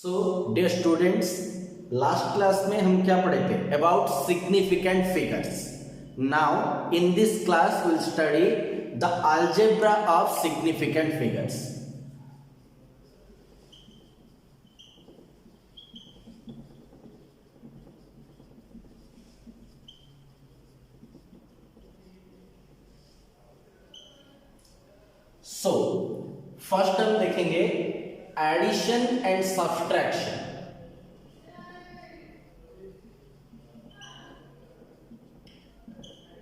So dear students, last class में हम क्या पढ़े थे? About significant figures. Now in this class we'll study the algebra of significant figures. So first हम देखेंगे addition and subtraction.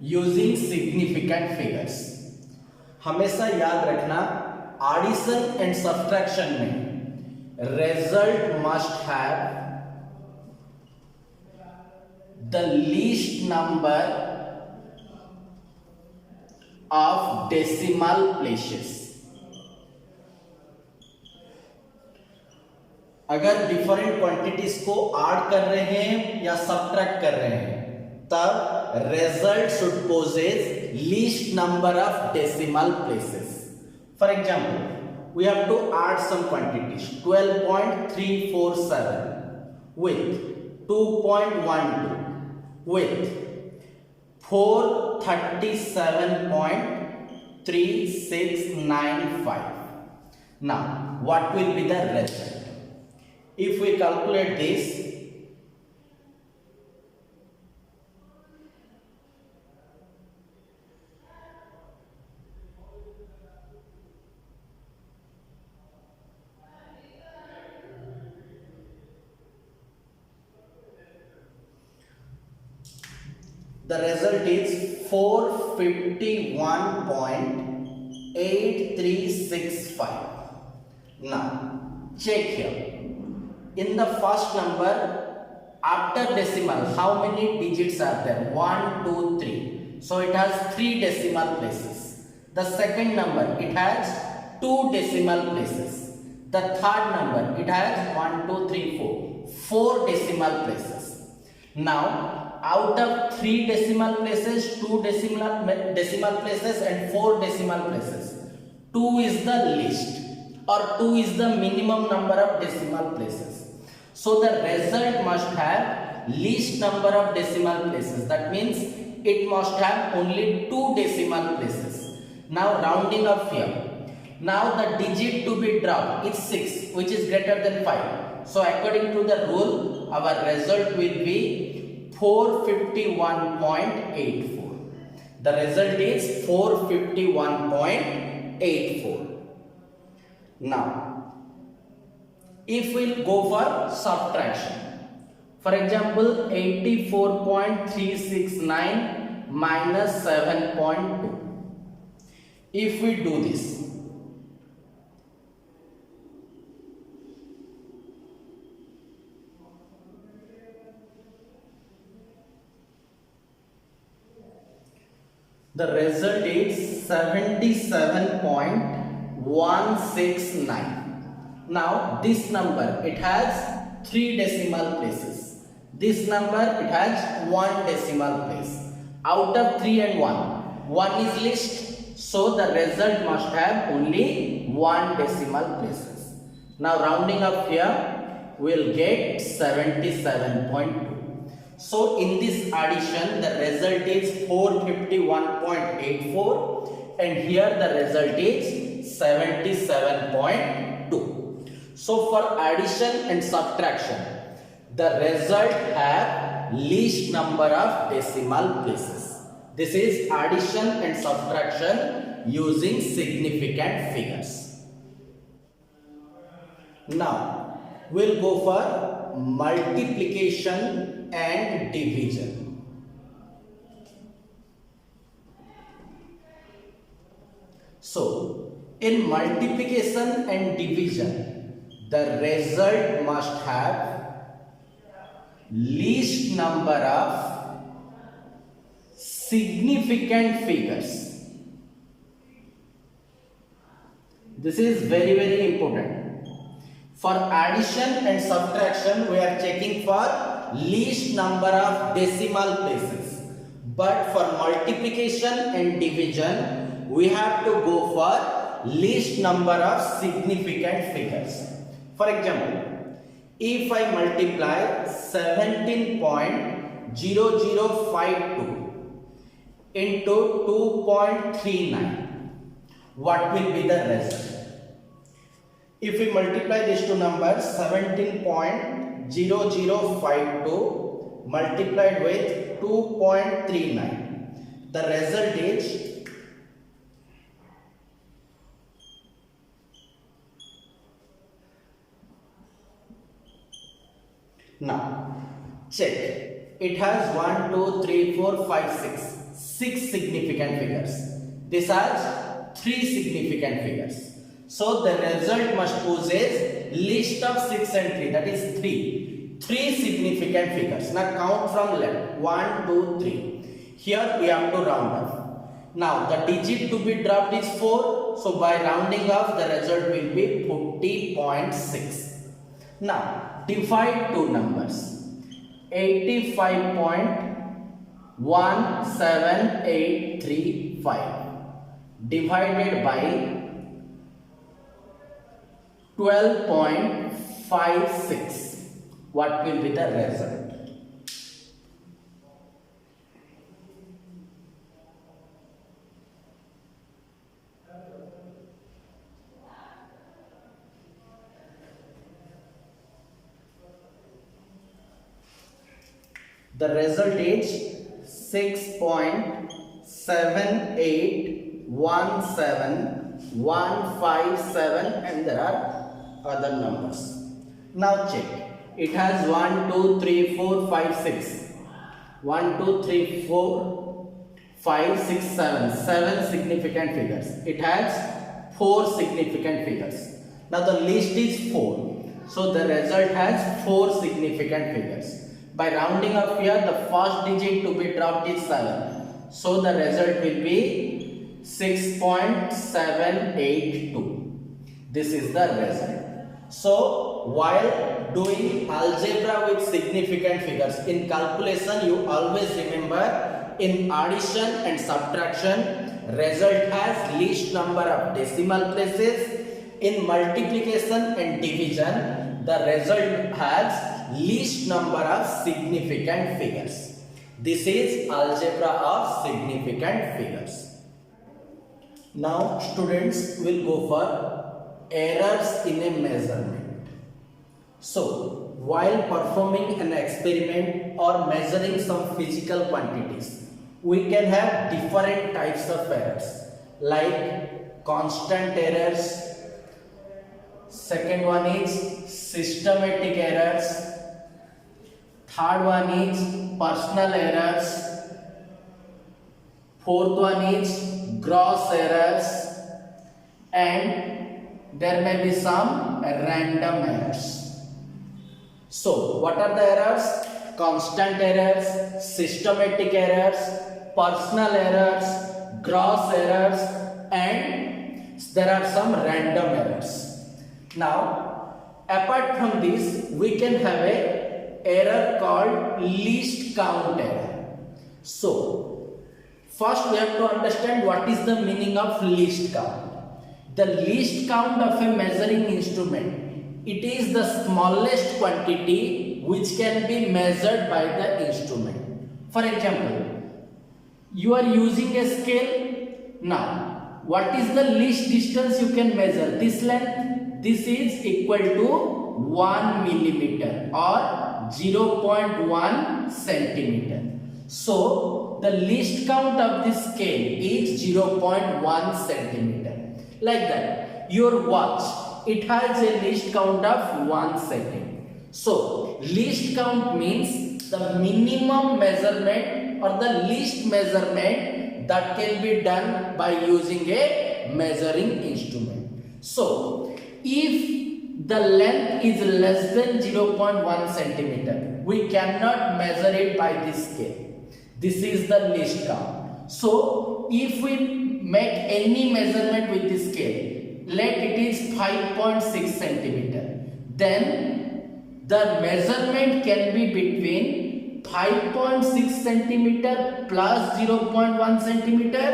Using significant figures. हमेशा याद रखना addition and subtraction में result must have the least number of decimal places. अगर different quantities को add कर रहे हैं या सब्ट्रैक्ट कर रहे हैं तब result should possess least number of decimal places. For example we have to add some quantities 12.347 with 2.12 with 437.3695. now what will be the result? If we calculate this, the result is 451.8365. Now check here. In the first number after decimal how many digits are there? 1 2 3, so it has 3 decimal places. The second number it has 2 decimal places. The third number it has 1 2 3 4 decimal places. Now out of 3 decimal places, 2 decimal places and 4 decimal places, 2 is the least or 2 is the minimum number of decimal places. So the result must have least number of decimal places. That means it must have only 2 decimal places. Now rounding up here. Now the digit to be dropped is 6, which is greater than 5. So according to the rule, our result will be 451.84. The result is 451.84. Now if we'll go for subtraction, for example 84.369 minus 7.2. if we do this, the result is 77.169. Now this number it has 3 decimal places. This number it has 1 decimal place. Out of 3 and 1 is least, so the result must have only 1 decimal places. Now rounding up here we'll get 77.2. So in this addition the result is 451.84 and here the result is 77.2. So for addition and subtraction, the result have least number of decimal places. This is addition and subtraction using significant figures. Now we'll go for multiplication and division. So in multiplication and division, the result must have least number of significant figures. This is very important. For addition and subtraction we are checking for least number of decimal places, but for multiplication and division we have to go for least number of significant figures. For example, If I multiply 17.0052 into 2.39, what will be the result? If we multiply these two numbers, 17.0052 multiplied with 2.39, the result is now check. It has 1, 2, 3, 4, 5, 6 significant figures. This has 3 significant figures. So the result must possess list of 6 and 3, that is 3 significant figures. Now count from left, 1, 2, 3. Here we have to round off. Now the digit to be dropped is 4. So by rounding off, the result will be 40.6. Now divide two numbers. 85.17835 divided by 12.56. What will be the result? The result is 6.78171157, and there are other numbers. Now check. It has 1, 2, 3, 4, 5, 6. 1, 2, 3, 4, 5, 6, 7. 7 significant figures. It has 4 significant figures. Now the list is 4. So the result has 4 significant figures. By rounding up here, the first digit to be dropped is 7. So the result will be 6.782. This is the result. So while doing algebra with significant figures, in calculation you always remember, in addition and subtraction, result has least number of decimal places. In multiplication and division, the result has least number of significant figures. This is algebra of significant figures. Now students will go for errors in a measurement. So while performing an experiment or measuring some physical quantities, we can have different types of errors, like constant errors. Second one is systematic errors. Third one is personal errors. Fourth one is gross errors, and there may be some random errors. So what are the errors? Constant errors, systematic errors, personal errors, gross errors, and there are some random errors. Now apart from this, we can have a error called least count error. So first we have to understand what is the meaning of least count. The least count of a measuring instrument, it is the smallest quantity which can be measured by the instrument. For example, you are using a scale. Now what is the least distance you can measure? This length. This is equal to 1 millimeter or 0.1 centimeter. So the least count of this scale is 0.1 centimeter. Like that. Your watch, it has a least count of 1 second. So least count means the minimum measurement or the least measurement that can be done by using a measuring instrument. So if the length is less than 0.1 centimeter, we cannot measure it by this scale. This is the least count. So if we make any measurement with this scale, let it is 5.6 centimeter, then the measurement can be between 5.6 centimeter plus 0.1 centimeter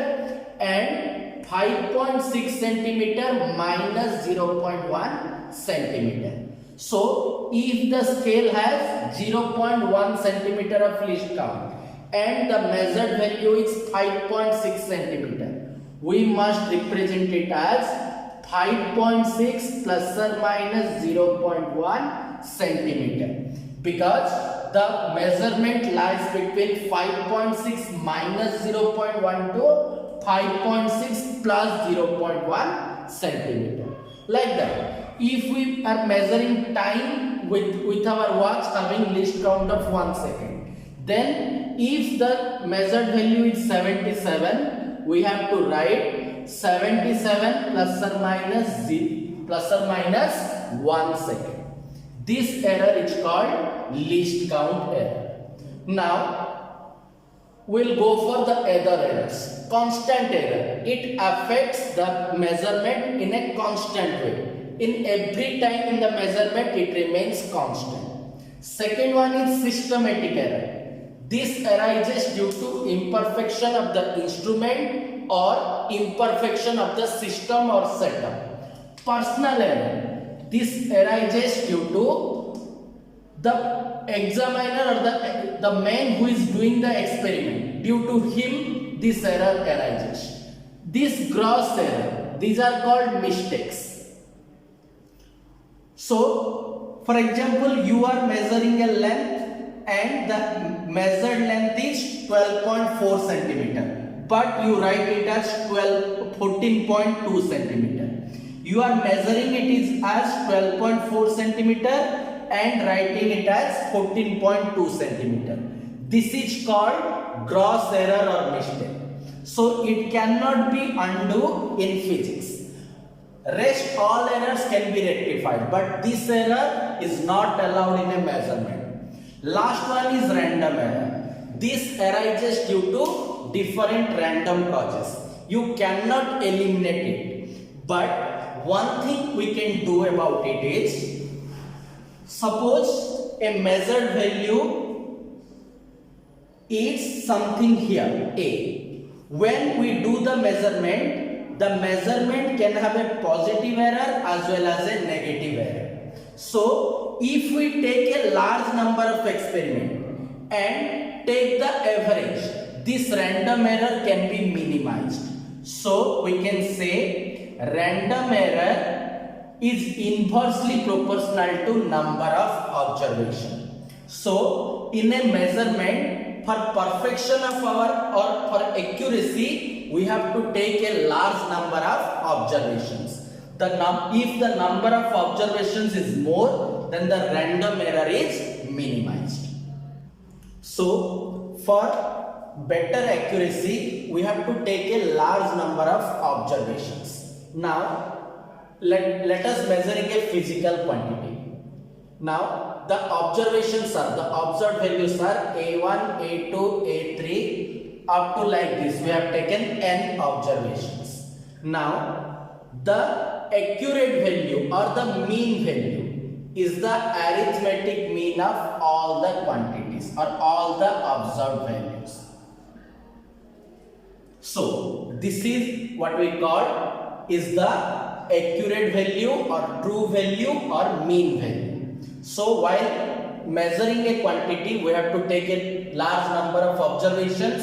and 5.6 centimeter minus 0.1 centimeter. So if the scale has 0.1 centimeter of least count and the measured value is 5.6 centimeter, we must represent it as 5.6 plus or minus 0.1 centimeter, because the measurement lies between 5.6 minus 0.1 to 5.6 plus 0.1 centimeter. Like that. If we are measuring time with our watch having least count of 1 second, then if the measured value is 77, we have to write 77 plus or minus 1 second. This error is called least count error. Now we'll go for the other errors. Constant error. It affects the measurement in a constant way. In every time in the measurement it remains constant. Second one is systematic error. This arises due to imperfection of the instrument or imperfection of the system or setup. Personal error. This arises due to the examiner or the man who is doing the experiment. Due to him this error arises. This gross error. These are called mistakes. So, for example, you are measuring a length and the measured length is 12.4 centimeter, but you write it as 14.2 centimeter. You are measuring it is as 12.4 centimeter and writing it as 14.2 centimeter. This is called gross error or mistake. So, it cannot be undone in physics. Rest all errors can be rectified, but this error is not allowed in a measurement. Last one is random error. This arises due to different random causes. You cannot eliminate it, but one thing we can do about it is, suppose a measured value is something here, A. When we do the measurement can have a positive error as well as a negative error. So, if we take a large number of experiments and take the average, this random error can be minimized. So, we can say random error is inversely proportional to number of observations. So, in a measurement, for perfection of our or for accuracy, we have to take a large number of observations. If the number of observations is more, then the random error is minimized. So, for better accuracy, we have to take a large number of observations. Now, let us measuring a physical quantity. Now, the observations are, the observed values are A1, A2, A3, up to like this. We have taken n observations. Now, the accurate value or the mean value is the arithmetic mean of all the quantities or all the observed values. So, this is what we call is the accurate value or true value or mean value. So, while measuring a quantity, we have to take a large number of observations,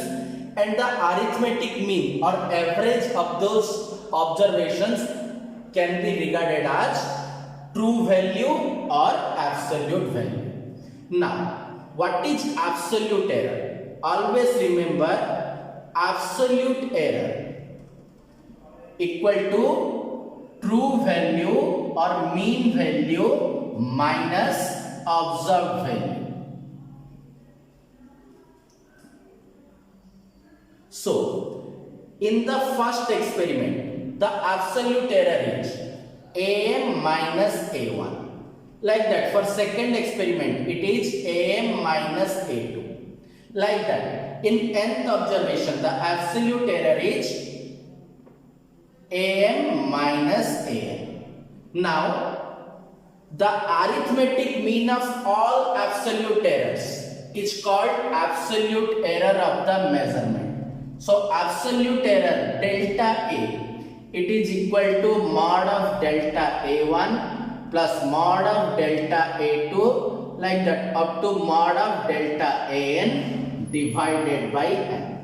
and the arithmetic mean or average of those observations can be regarded as true value or absolute value. Now, what is absolute error? Always remember, absolute error equal to true value or mean value minus observed value. So, in the first experiment, the absolute error is AM minus A1. Like that. For second experiment, it is AM minus A2. Like that. In nth observation, the absolute error is AM minus AM. Now, the arithmetic mean of all absolute errors is called absolute error of the measurement. So, absolute error delta A, it is equal to mod of delta A1 plus mod of delta A2 like that up to mod of delta AN divided by N.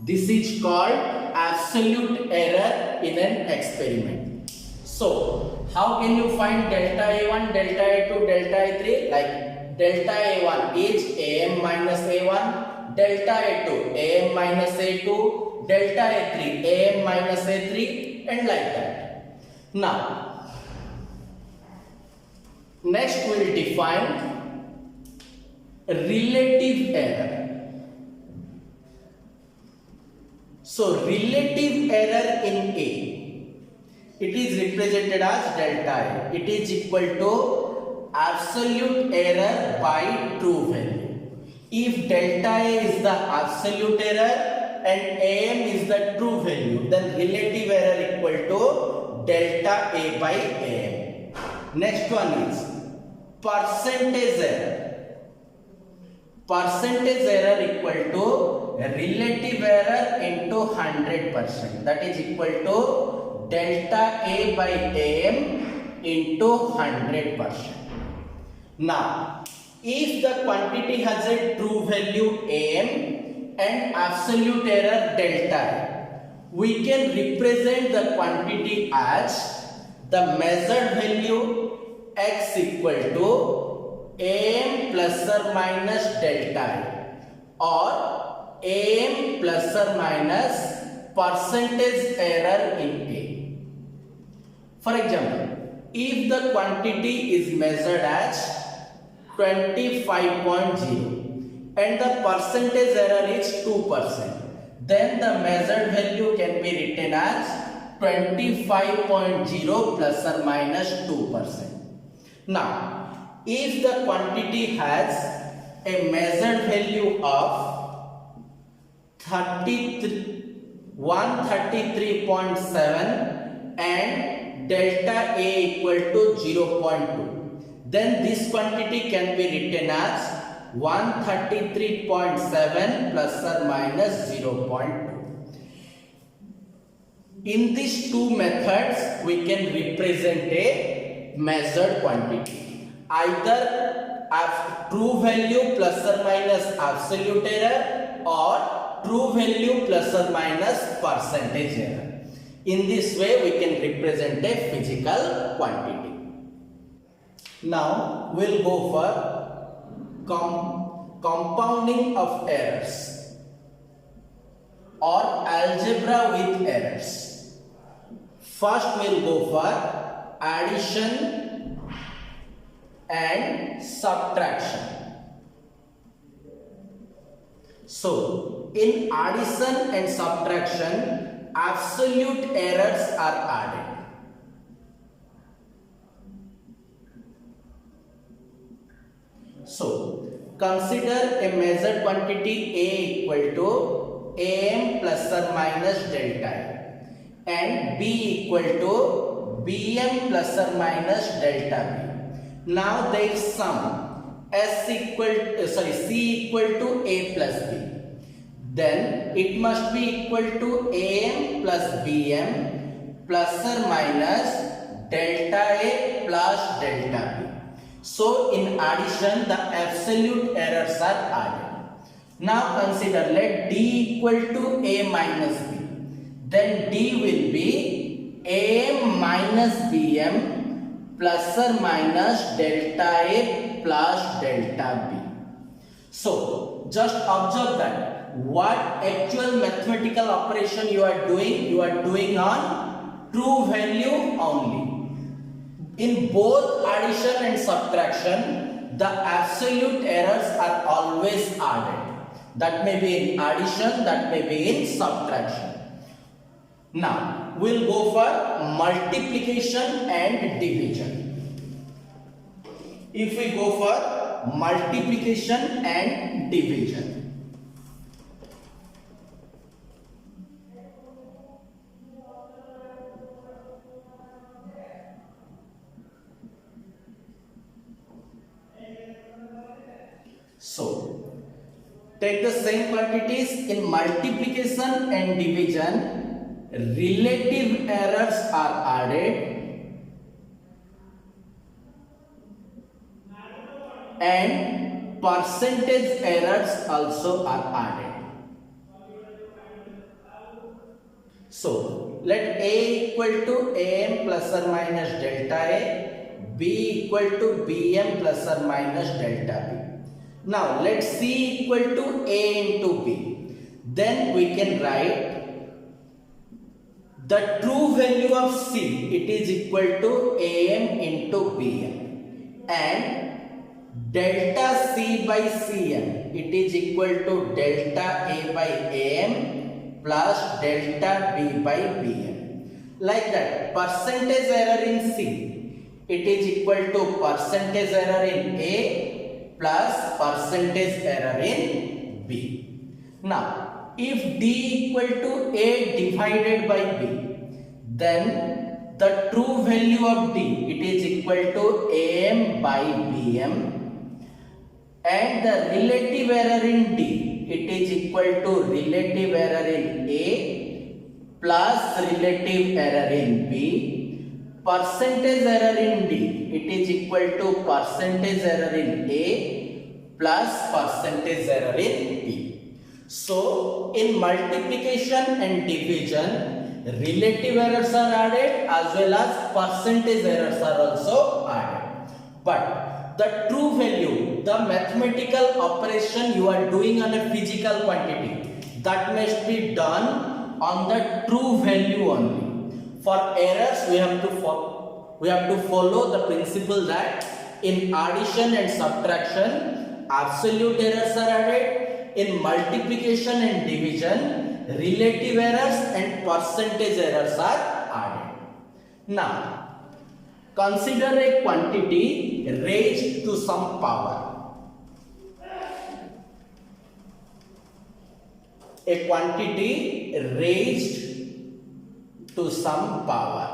This is called absolute error in an experiment. So, how can you find delta A1, delta A2, delta A3? Like delta A1 is AM minus A1, delta A2 AM minus A2, delta A3 AM minus A3 and like that. Now, next we will define relative error. So, relative error in A, it is represented as delta A. It is equal to absolute error by true value. If delta A is the absolute error and AM is the true value, then relative error equal to delta A by AM. Next one is percentage error. Percentage error equal to relative error into 100%. That is equal to delta A by AM into 100%. Now, if the quantity has a true value AM and absolute error delta A, we can represent the quantity as the measured value x equal to AM plus or minus delta A or AM plus or minus percentage error in A. For example, if the quantity is measured as 25.0 and the percentage error is 2%, then the measured value can be written as 25.0 plus or minus 2%. Now, if the quantity has a measured value of 133.7 and delta A equal to 0.2, then this quantity can be written as 133.7 plus or minus 0.2. In these two methods, we can represent a measured quantity. Either true value plus or minus absolute error or true value plus or minus percentage error. In this way, we can represent a physical quantity. Now, we'll go for compounding of errors or algebra with errors. First, we'll go for addition and subtraction. So, in addition and subtraction, absolute errors are added. So, consider a measured quantity A equal to AM plus or minus delta A and B equal to BM plus or minus delta B. Now their sum C equal to A plus B. Then it must be equal to AM plus BM plus or minus delta A plus delta B. So in addition, the absolute errors are added. Now consider, let D equal to A minus B. Then D will be AM minus BM plus or minus delta A plus delta B. So, just observe that what actual mathematical operation you are doing on true value only. In both addition and subtraction, the absolute errors are always added. That may be in addition, that may be in subtraction. Now, we'll go for multiplication and division. If we go for multiplication and division, so take the same quantities in multiplication and division. Relative errors are added and percentage errors also are added. So let A equal to AM plus or minus delta A, B equal to BM plus or minus delta B. Now let C equal to A into B. Then we can write the true value of C, it is equal to AM into BM, and delta C by CM, it is equal to delta A by AM plus delta B by BM. Like that, percentage error in C, it is equal to percentage error in A plus percentage error in B. Now, if D equal to A divided by B, then the true value of D, it is equal to AM by BM, and the relative error in D, it is equal to relative error in A plus relative error in B. Percentage error in D, it is equal to percentage error in A plus percentage error in B. So, in multiplication and division, relative errors are added as well as percentage errors are also added. But the true value, the mathematical operation you are doing on a physical quantity, that must be done on the true value only. For errors, we have to follow the principle that in addition and subtraction, absolute errors are added. In multiplication and division, relative errors and percentage errors are added. Now, consider a quantity raised to some power. A quantity raised to some power.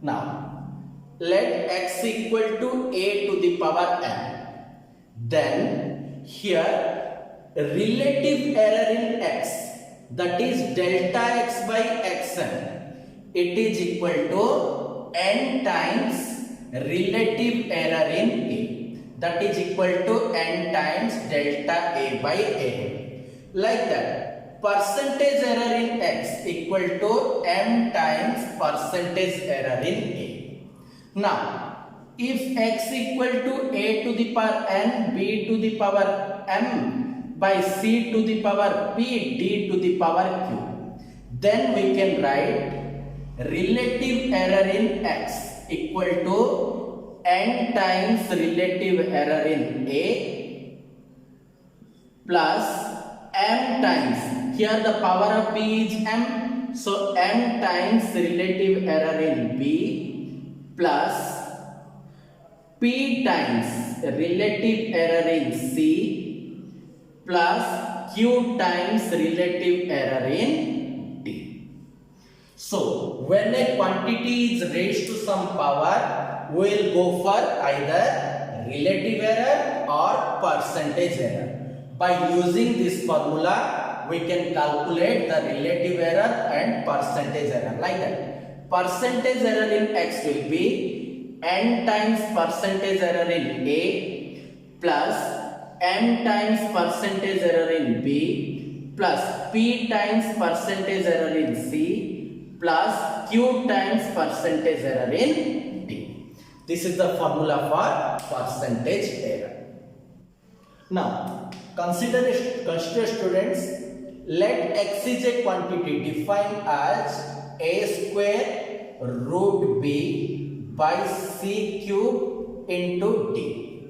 Now, let x equal to a to the power m. Then here relative error in x, that is delta x by xn, it is equal to n times relative error in a, that is equal to n times delta a by a. Like that, percentage error in x equal to m times percentage error in a. Now, if x equal to a to the power n, b to the power m by c to the power p, d to the power q, then we can write relative error in x equal to n times relative error in a plus m times, here the power of p is m, so m times relative error in b plus p times relative error in C plus q times relative error in D. So, when a quantity is raised to some power, we will go for either relative error or percentage error. By using this formula, we can calculate the relative error and percentage error like that. Percentage error in x will be n times percentage error in A plus m times percentage error in B plus p times percentage error in C plus q times percentage error in D. This is the formula for percentage error. Now, consider students, let x is a quantity defined as a square root b by c cube into d.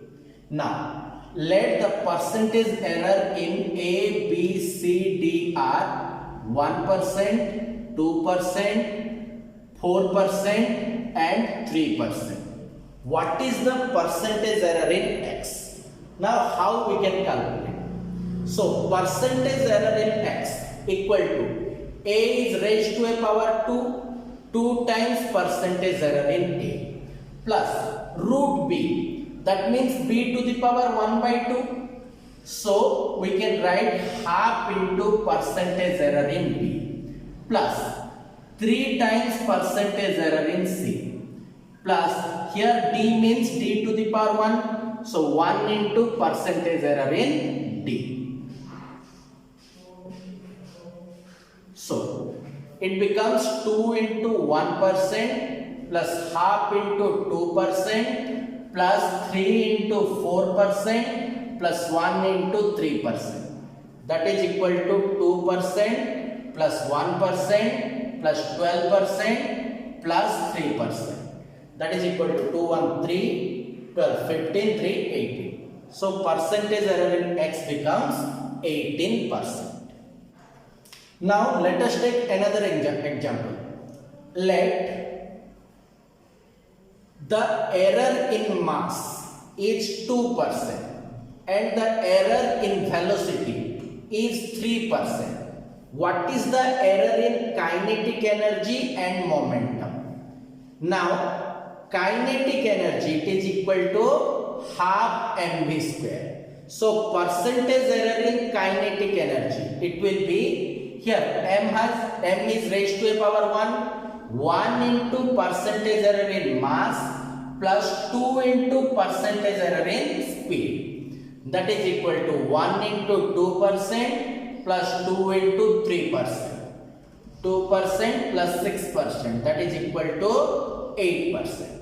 Now, let the percentage error in A, B, C, D are 1%, 2%, 4% and 3%. What is the percentage error in x? Now, how we can calculate? So, percentage error in x equal to A is raised to a power 2 times percentage error in A plus root b, that means b to the power 1 by 2. So, we can write half into percentage error in B plus 3 times percentage error in C plus here d means d to the power 1. So 1 into percentage error in d. So it becomes 2 into 1% plus half into 2% plus 3 into 4% plus 1 into 3%. That is equal to 2% plus 1% plus 12% plus 3%. That is equal to 2, 1, 3, 12, 15, 3, 18. So percentage error in x becomes 18%. Now let us take another example. Let the error in mass is 2% and the error in velocity is 3%. What is the error in kinetic energy and momentum? Now, kinetic energy it is equal to half mv square. So, percentage error in kinetic energy, it will be here m is raised to a power 1 into percentage error in mass plus 2 into percentage error in speed. That is equal to 1 into 2% plus 2 into 3%. 2% plus 6%. That is equal to 8%.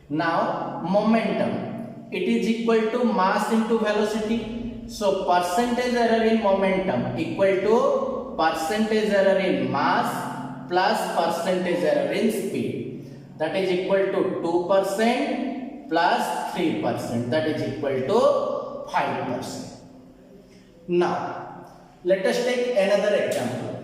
Now, momentum. It is equal to mass into velocity. So, percentage error in momentum equal to percentage error in mass plus percentage error in speed. That is equal to 2% plus 3%. That is equal to 5%. Now, let us take another example.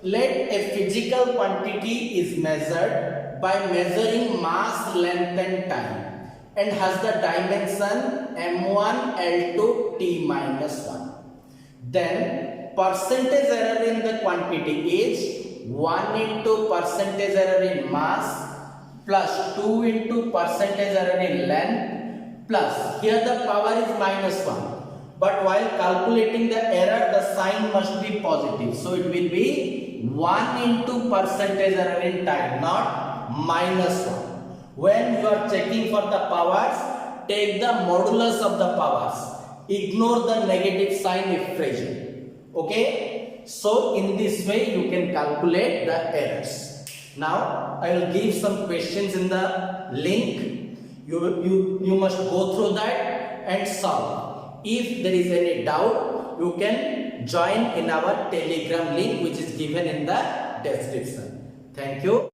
Let a physical quantity is measured by measuring mass, length and time and has the dimension m1, L2, t minus 1. Then percentage error in the quantity is 1 into percentage error in mass plus 2 into percentage error in length plus here the power is minus 1. But while calculating the error, the sign must be positive. So it will be 1 into percentage error in time, not minus 1. When you are checking for the powers, take the modulus of the powers. Ignore the negative sign if present. Okay? So in this way you can calculate the errors. Now I will give some questions in the link. You must go through that and solve. If there is any doubt, you can join in our Telegram link which is given in the description. Thank you.